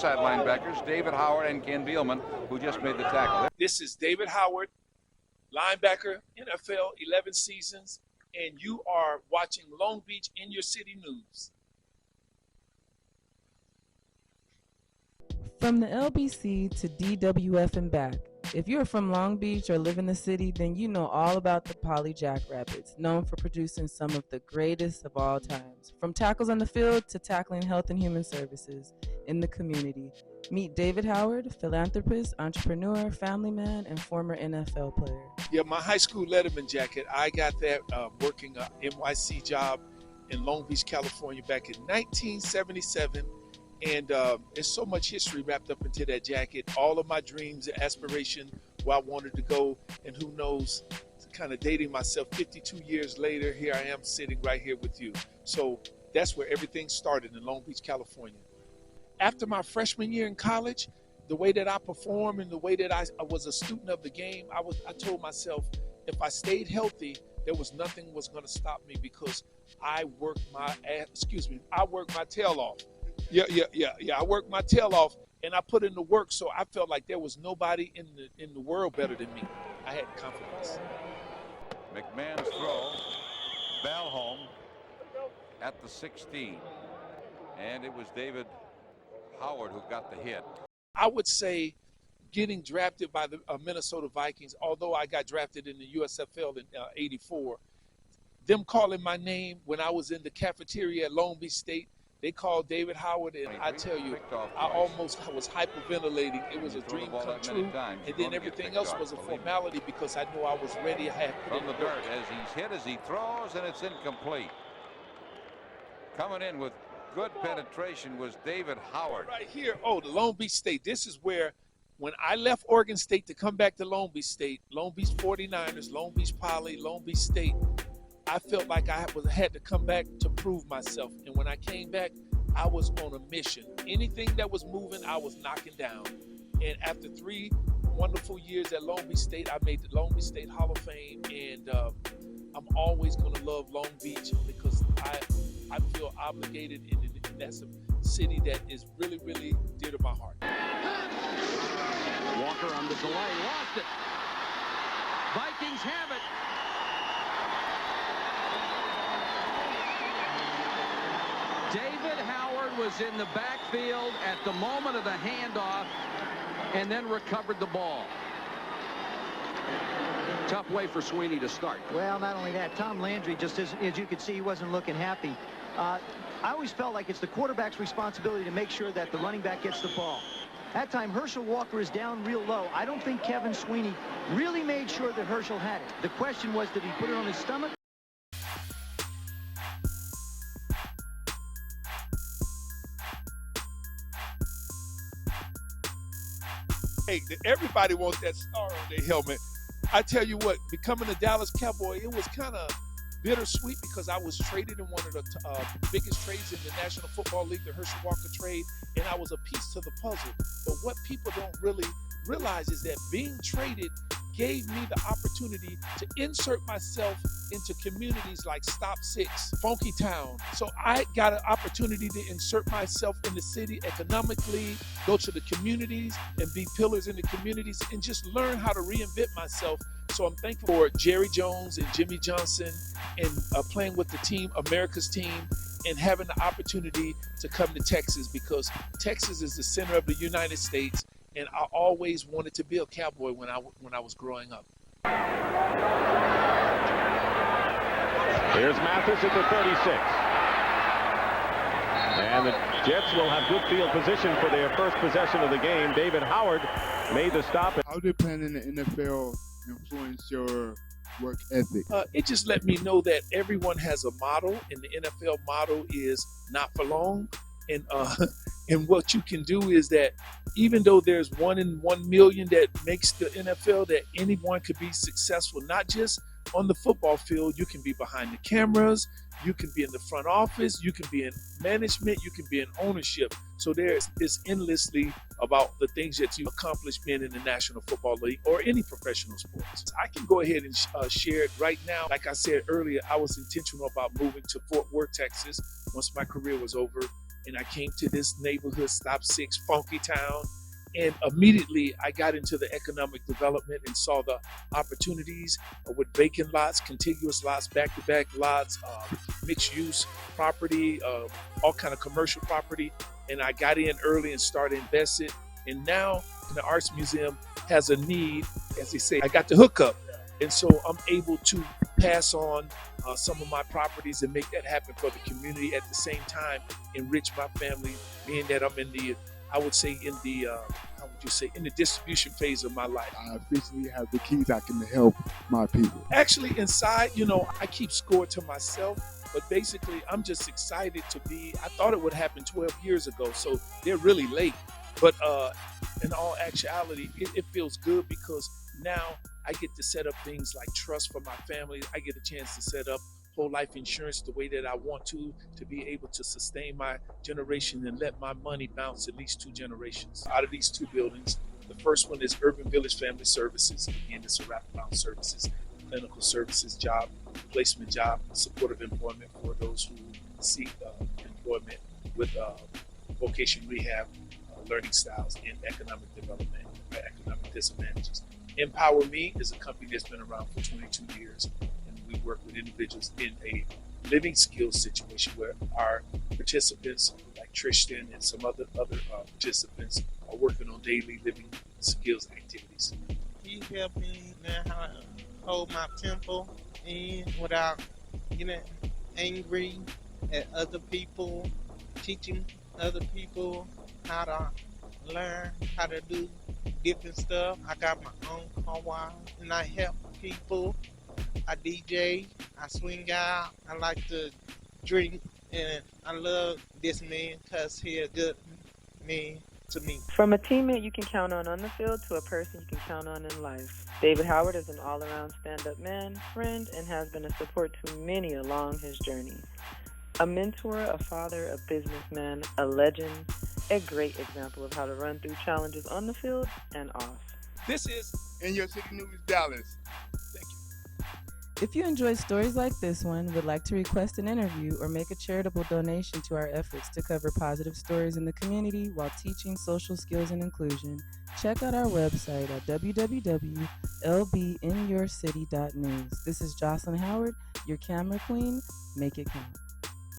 outside linebackers, David Howard and Ken Bielman, who just made the tackle. This is David Howard, linebacker, NFL, 11 seasons, and you are watching Long Beach in your city news. From the LBC to DWF and back, if you're from Long Beach or live in the city, then you know all about the Poly Jackrabbits, known for producing some of the greatest of all times. From tackles on the field to tackling health and human services in the community. Meet David Howard, philanthropist, entrepreneur, family man, and former NFL player. Yeah, my high school Letterman jacket, I got that working a NYC job in Long Beach, California back in 1977. And there's so much history wrapped up into that jacket. All of my dreams and aspiration, where I wanted to go, and who knows, kind of dating myself 52 years later, here I am sitting right here with you. So that's where everything started in Long Beach, California. After my freshman year in college, the way that I performed and the way that I was a student of the game, I told myself if I stayed healthy, there was nothing was going to stop me because I worked my tail off. Yeah. I worked my tail off and I put in the work, so I felt like there was nobody in the world better than me. I had confidence. McMahon's throw, Bell home at the 16, and it was David Howard who got the hit. I would say getting drafted by the Minnesota Vikings, although I got drafted in the USFL in '84, them calling my name when I was in the cafeteria at Long Beach State, they called David Howard, and I tell you, I was hyperventilating. It was a dream come true, and then everything else was a formality because I knew I was ready. I had put from the dirt as he's hit, as he throws, and it's incomplete. Coming in with good penetration was David Howard. Right here, the Long Beach State. This is where, when I left Oregon State to come back to Long Beach State, Long Beach 49ers, Long Beach Poly, Long Beach State, I felt like I had to come back to prove myself. And when I came back, I was on a mission. Anything that was moving, I was knocking down. And after 3 wonderful years at Long Beach State, I made the Long Beach State Hall of Fame. And I'm always going to love Long Beach because I feel obligated, and that's a city that is really, really dear to my heart. Walker on the delay, lost it. Vikings have it. David Howard was in the backfield at the moment of the handoff and then recovered the ball. Tough way for Sweeney to start. Well, not only that, Tom Landry, just as you could see, he wasn't looking happy. I always felt like it's the quarterback's responsibility to make sure that the running back gets the ball. That time, Herschel Walker is down real low. I don't think Kevin Sweeney really made sure that Herschel had it. The question was, did he put it on his stomach? Hey, everybody wants that star on their helmet. I tell you what, becoming a Dallas Cowboy, it was kind of bittersweet because I was traded in one of the biggest trades in the National Football League, the Herschel Walker trade, and I was a piece to the puzzle. But what people don't really realize is that being traded gave me the opportunity to insert myself into communities like Stop 6, Funky Town. So I got an opportunity to insert myself in the city economically, go to the communities and be pillars in the communities and just learn how to reinvent myself. So I'm thankful for Jerry Jones and Jimmy Johnson and playing with the team, America's team, and having the opportunity to come to Texas because Texas is the center of the United States. And I always wanted to be a Cowboy when I was growing up. Here's Mathis at the 36. And the Jets will have good field position for their first possession of the game. David Howard made the stop. How did playing in the NFL influence your work ethic? It just let me know that everyone has a motto, and the NFL motto is not for long. And what you can do is that even though there's 1 in 1 million that makes the NFL, that anyone could be successful, not just on the football field. You can be behind the cameras, you can be in the front office, you can be in management, you can be in ownership. So it's endlessly about the things that you accomplish being in the National Football League or any professional sports. I can go ahead and share it right now. Like I said earlier, I was intentional about moving to Fort Worth, Texas once my career was over. and I came to this neighborhood, Stop 6, Funky Town, and immediately I got into the economic development and saw the opportunities with vacant lots, contiguous lots, back-to-back lots, mixed-use property, all kind of commercial property. And I got in early and started investing. And now the Arts Museum has a need, as they say, I got the hookup. And so I'm able to pass on some of my properties and make that happen for the community, at the same time enrich my family, being that I'm in the, I would say in the, how would you say, in the distribution phase of my life. I officially have the keys. I can help my people. Actually, inside, you know, I keep score to myself, but basically I'm just excited to be, I thought it would happen 12 years ago, so they're really late. But in all actuality, it feels good, because now I get to set up things like trust for my family. I get a chance to set up whole life insurance the way that I want to be able to sustain my generation and let my money bounce at least 2 generations. Out of these 2 buildings, the first one is Urban Village Family Services. Again, it's a wraparound services, clinical services job, placement job, supportive employment for those who seek employment with vocation rehab, learning styles, and economic development, economic disadvantages. Empower Me is a company that's been around for 22 years, and we work with individuals in a living skills situation where our participants, like Tristan and some other participants, are working on daily living skills activities. He helped me learn how to hold my temper in without getting angry at other people, teaching other people how to learn how to do different stuff. I got my own car wash, and I help people. I DJ, I swing out, I like to drink, and I love this man because he's a good man to me. From a teammate you can count on the field to a person you can count on in life, David Howard is an all-around stand-up man, friend, and has been a support to many along his journey. A mentor, a father, a businessman, a legend, a great example of how to run through challenges on the field and off. This is In Your City News, Dallas. Thank you. If you enjoy stories like this one, would like to request an interview, or make a charitable donation to our efforts to cover positive stories in the community while teaching social skills and inclusion, check out our website at www.lbinyourcity.news. This is Jocelyn Howard, your camera queen. Make it count.